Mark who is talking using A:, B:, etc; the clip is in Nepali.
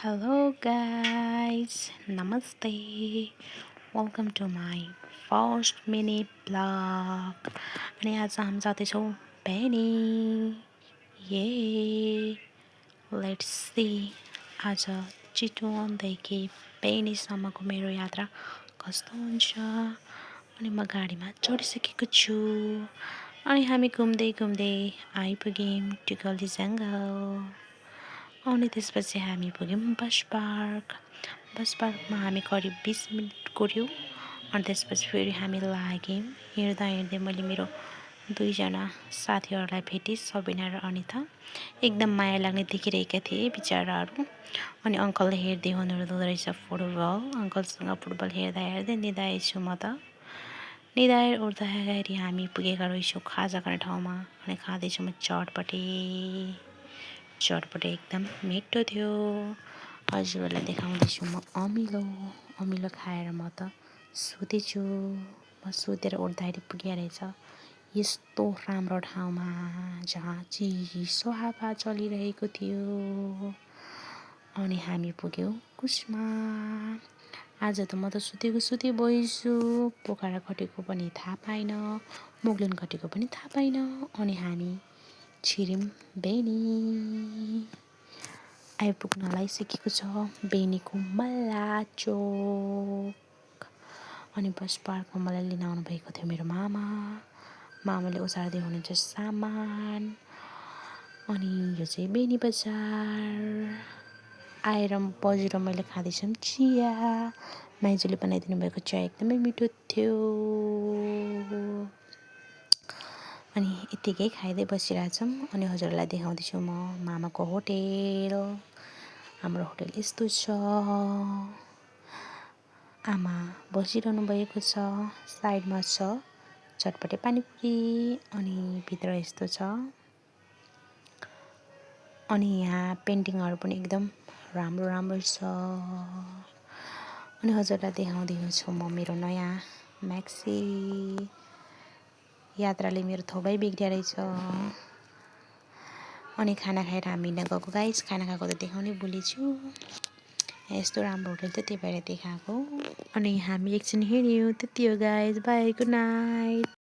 A: Hello guys, Namaste. Welcome to my first mini vlog. अनि आज हामी जाँदैछौँ बेनी. ये लेट्स सी आज चितवनदेखि बेनीसम्मको मेरो यात्रा कस्तो हुन्छ. अनि म गाडीमा चढिसकेको छु. अनि हामी घुम्दै घुम्दै आइपुग्यौँ टिकली जङ्गल. अनि त्यसपछि हामी पुग्यौँ बस पार्कमा हामी करिब 20 मिनट कुर्यौँ. अनि त्यसपछि फेरि हामी लाग्यौँ. हिँड्दा हिँड्दै मैले मेरो दुईजना साथीहरूलाई भेटेँ, सबिना र अनिता. एकदम माया लाग्ने देखिरहेका थिए बिचराहरू. अनि अङ्कलले हेर्दै हुनुहुँदो रहेछ फुटबल. अङ्कलसँग फुटबल हेर्दा हेर्दै निदाएछु म त. निदाएर उठ्दाखेरि हामी पुगेका रहेछौँ खाजा खाने ठाउँमा. अनि खाँदैछु म चटपटे एकदम मिठो थियो. हजुरहरूलाई देखाउँदैछु म अमिलो खाएर म त सुतेछु. म सुतेर उठ्दाखेरि पुगेको रहेछ यस्तो राम्रो ठाउँमा जहाँ चिसो हावा चलिरहेको थियो. अनि हामी पुग्यौँ कुसमा. आज त म त सुतेको भएछु. पोखरा कटेको पनि थाहा पाइनँ, मुग्लेन कटेको पनि थाहा पाइनँ. अनि हामी छिर्यौँ बेनी. आइपुग्न लागिसकेको छ बेनीको मल्ला चोक. अनि बस पार्कमा मलाई लिन आउनुभएको थियो मेरो मामाले ओसार्दै हुनुहुन्छ सामान. अनि यो चाहिँ बेनी बजार. आएर बजेर मैले खाँदैछु चिया. माइजूले बनाइदिनु भएको चिया एकदमै मिठो थियो. अनि यत्तिकै खाइँदै बसिरहेछौँ. अनि हजुरहरूलाई देखाउँदैछु म मामाको होटेल. हाम्रो होटेल यस्तो छ. आमा बसिरहनु भएको छ. साइडमा छ चटपटे पानीपुरी. अनि भित्र यस्तो छ. अनि यहाँ पेन्टिङहरू पनि एकदम राम्रो छ. अनि हजुरलाई देखाउँदिनु छु म मेरो नयाँ म्याक्सी. यात्राले मेरो थोबै बिग्रिया रहेछ. अनि खाना खाएर हामी हिँड्न गएको गाइस. खाना खाएको त देखाउनै भुलेछु. यस्तो राम्रो होटेल थियो त्यही भएर देखाएको. अनि हामी एकछिन हिँड्यौँ. त्यति हो गाइस. By, good night.